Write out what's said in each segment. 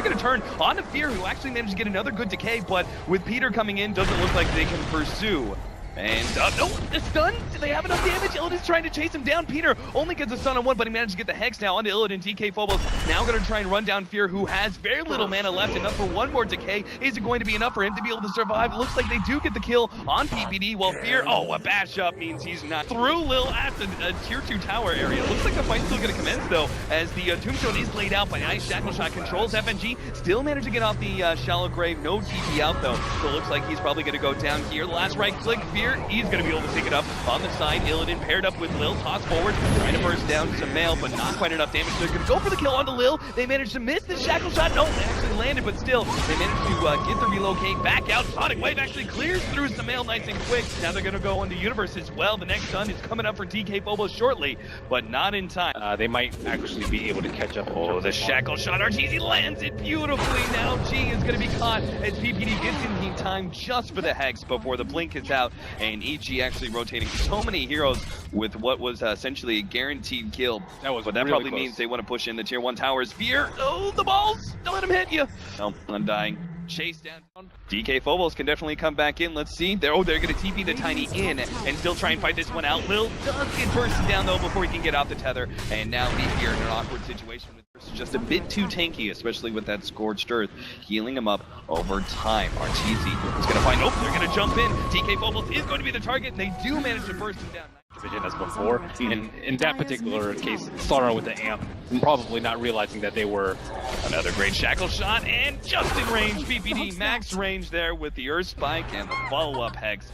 actually going to turn on to Fear, who actually managed to get another good decay, but with Peter coming in, doesn't look like they can pursue. And, no, the stun? Do they have enough damage? Illidan's trying to chase him down. Peter only gets a stun on one, but he managed to get the Hex now onto Illidan. DK Phobos now going to try and run down Fear, who has very little mana left, enough for one more decay. Is it going to be enough for him to be able to survive? It looks like they do get the kill on PPD, while Fear, a bash up means he's not through Lil at the tier 2 tower area. Looks like the fight's still going to commence, though, as the Tombstone is laid out by Ice. Shackle Shot controls FNG, still managed to get off the shallow grave. No TP out, though, so it looks like he's probably going to go down here. The last right click, Fear, he's going to be able to pick it up on the side. Illidan paired up with Lil, toss forward, trying to burst down Samael, but not quite enough damage. They're going to go for the kill onto Lil. They managed to miss the shackle shot. No, they actually landed, but still, they managed to get the relocate back out. Sonic Wave actually clears through Samael nice and quick. Now they're going to go into Universe as well. The next stun is coming up for DK Phobos shortly, but not in time. They might actually be able to catch up. Oh, the shackle shot. RTZ lands it beautifully. Now G is going to be caught as PPD gets in time just for the Hex before the blink is out, and EG actually rotating so many heroes with what was essentially a guaranteed kill. But that really probably close. Means they want to push in the tier 1 towers. Fear, the balls! Don't let him hit you! No, undying. Chase down. DK Phobos can definitely come back in. Let's see. They're going to TP the Tiny in and still try and fight this one out. Lil does get bursted down, though, before he can get out the tether. And now VP are in an awkward situation with just a bit too tanky, especially with that Scorched Earth, healing him up over time. RTZ is going to find, they're going to jump in. DK Phobos is going to be the target, and they do manage to burst him down. As before, and in that particular case, starting with the amp, probably not realizing that they were another great shackle shot, and just in range, PPD max range there with the Earth Spike and the follow-up Hex.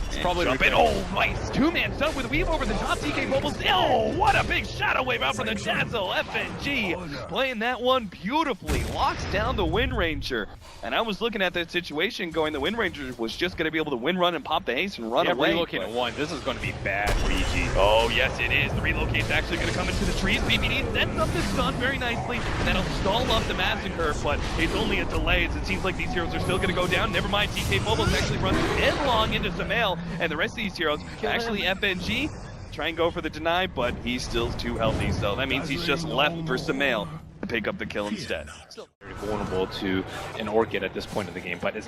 It's probably nice. Two-man stun with Weave over the top. DK Phobos. Oh, what a big shadow wave out from the Dazzle. FNG playing that one beautifully. Locks down the Wind Ranger. And I was looking at that situation going, the Wind Ranger was just going to be able to win run and pop the haste and run away. Relocate at 1. This is going to be bad for EG. Oh, yes, it is. The relocate's actually going to come into the trees. PPD sets up the stun very nicely, and that'll stall off the Massacre, but it's only a delay as it seems like these heroes are still going to go down. Never mind, DK Phobos actually runs headlong into Samael. And the rest of these heroes, actually FNG, try and go for the deny, but he's still too healthy, so that means he's just left for Samael to pick up the kill instead. Still very vulnerable to an Orchid at this point of the game, but it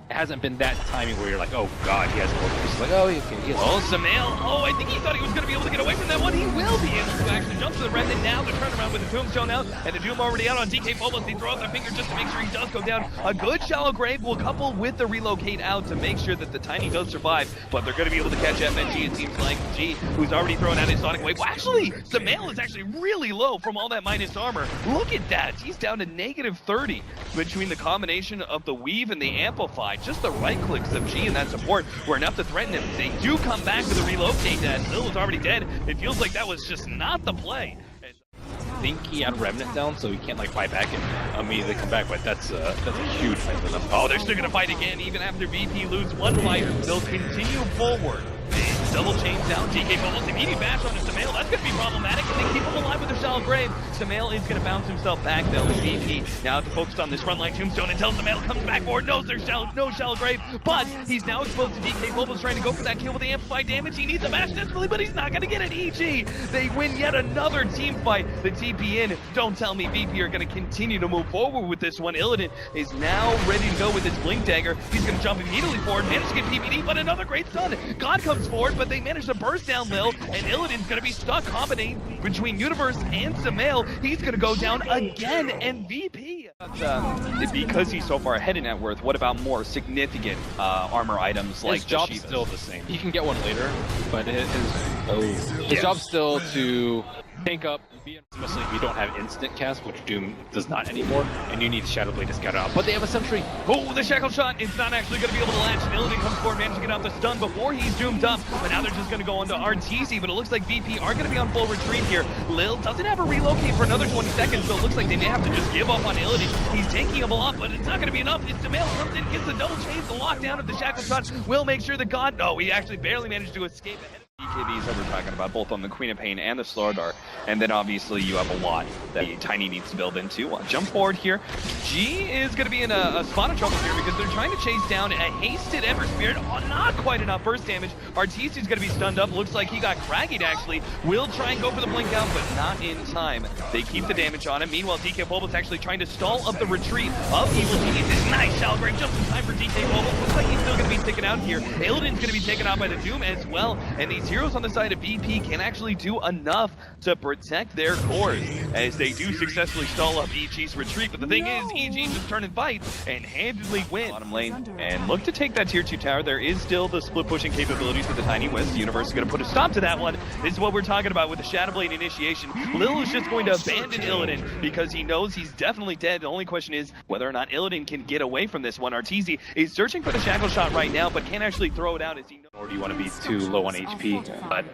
hasn't been that timing where you're like, oh god, he has an Orchid. It's like, oh, he has Samael, I think he thought he was going to be able to get away from that one. He will be able to actually jump to the red, and now the turnaround with the Tombstone out, and the Doom already out on DK Phobos. They throw out their finger just to make sure he does go down. A good shallow grave will couple with the relocate out to make sure that the Tiny does survive, but they're going to be able to catch FNG, it seems like. G, who's already thrown out his Sonic Wave. Well, actually, Samael is actually really low from all that minus armor. Look at that. He's down to -30 between the combination of the Weave and the Amplify. Just the right clicks of G and that support were enough to threaten him. They do come back with a relocate that Lil was already dead. It feels like that was just not the play. I think he had Remnant down, so he can't like fight back and immediately come back, but that's a huge fight for them. Oh, they're still gonna fight again, even after VP lose one fight. They'll continue forward. Double chains down, DK Phobos, immediate bash onto Samael. That's going to be problematic, and they keep him alive with their shallow grave. Samael is going to bounce himself back, though. VP now to focus on this front line Tombstone until Samael comes back forward. Knows there's no shallow grave, but he's now exposed to DK Phobos trying to go for that kill with the amplified damage. He needs a bash desperately, but he's not going to get it. EG, they win yet another team fight. The TP in. Don't tell me VP are going to continue to move forward with this one. Illidan is now ready to go with his Blink Dagger. He's going to jump immediately forward, manage to get PPD, but another great stun. God comes forward, but they manage to burst down Lil, and Illidan's going to be stuck combinating between Universe and Samael. He's going to go down again, and VP. Because he's so far ahead in net worth, what about more significant armor items like his job's still the same. He can get one later, but his job's still to tank up, especially if you don't have instant cast, which Doom does not anymore, and you need Shadow Blade to scout out. But they have a sentry. Oh, the shackle shot is not actually going to be able to latch. Illidan comes forward, managing to get out the stun before he's doomed up. But now they're just going to go into RTZ, but it looks like VP are going to be on full retreat here. Lil doesn't have a relocate for another 20 seconds, so it looks like they may have to just give up on Illidan. He's taking him a lot, but it's not going to be enough. It's Samael comes in, gets the double chains, the lockdown of the shackle shot will make sure that God, no, he actually barely managed to escape ahead. BKBs that we're talking about, both on the Queen of Pain and the Slardar, and then obviously you have a lot that Tiny needs to build into. Jump forward here. G is going to be in a spot of trouble here because they're trying to chase down a hasted Ember Spirit. Oh, not quite enough burst damage. Arteezy's going to be stunned up. Looks like he got craggied actually. Will try and go for the blink out, but not in time. They keep the damage on him. Meanwhile, DK Bobo's actually trying to stall up the retreat of Evil Genius. This nice shell break just in time for DK Bobo. Looks like he's still going to be taken out here. Illidan's going to be taken out by the Doom as well, and these heroes on the side of BP can actually do enough to protect their cores as they do successfully stall up EG's retreat. But the thing is, EG just turn and fight and handedly win bottom lane and look to take that tier 2 tower. There is still the split pushing capabilities with the Tiny Wisp. The Universe is going to put a stop to that one. This is what we're talking about with the Shadowblade initiation. Lil is just going to abandon Illidan because he knows he's definitely dead. The only question is whether or not Illidan can get away from this one. Arteezy is searching for the shackle shot right now, but can't actually throw it out as he knows. Or do you want to be too low on HP? But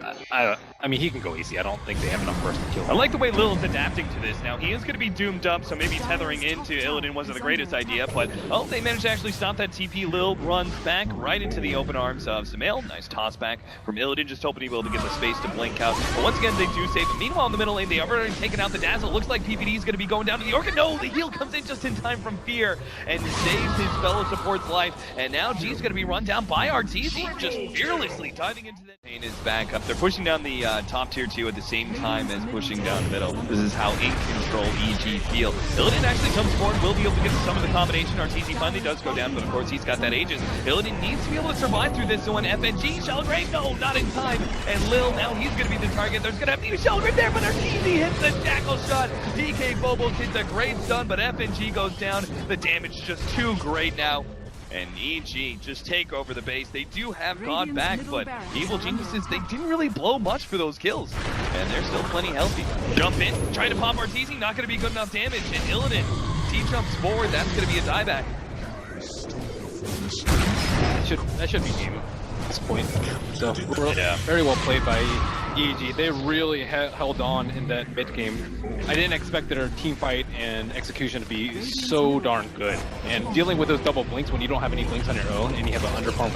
I mean, he can go easy. I don't think they have enough burst to kill him. I like the way Lil is adapting to this. Now, he is going to be doomed up, so maybe tethering into Illidan wasn't the greatest idea, but oh, they managed to actually stop that TP. Lil runs back right into the open arms of Sumail. Nice toss back from Illidan, just hoping he will to get the space to blink out. But once again, they do save him. Meanwhile, in the middle lane, they have already taken out the Dazzle. Looks like PPD is going to be going down to the Orchid. No, the heal comes in just in time from Fear and saves his fellow support's life. And now G's going to be run down by Arteezy, just fearlessly diving into that. Pain is back up. They're pushing down the top tier 2 at the same time as pushing down the middle. This is how in control EG feel. Illidan actually comes forward, will be able to get some of the combination. Arteezy finally does go down, but of course he's got that Aegis. Illidan needs to be able to survive through this one. FNG, Shell Grave, no, not in time. And Lil, now he's going to be the target. There's going to have to be a Shell Grave there, but Arteezy hits the Jackal shot. DK Bobo hits a great stun, but FNG goes down. The damage is just too great now. And EG just take over the base. They do have gone back, but Evil Geniuses, they didn't really blow much for those kills. And they're still plenty healthy. Jump in, trying to pop Arteezy, not going to be good enough damage. And Illidan, he jumps forward, that's going to be a dieback. That should be game at this point. So, very well played by EG. They really held on in that mid game. I didn't expect their team fight and execution to be so darn good. And dealing with those double blinks when you don't have any blinks on your own and you have an underfarm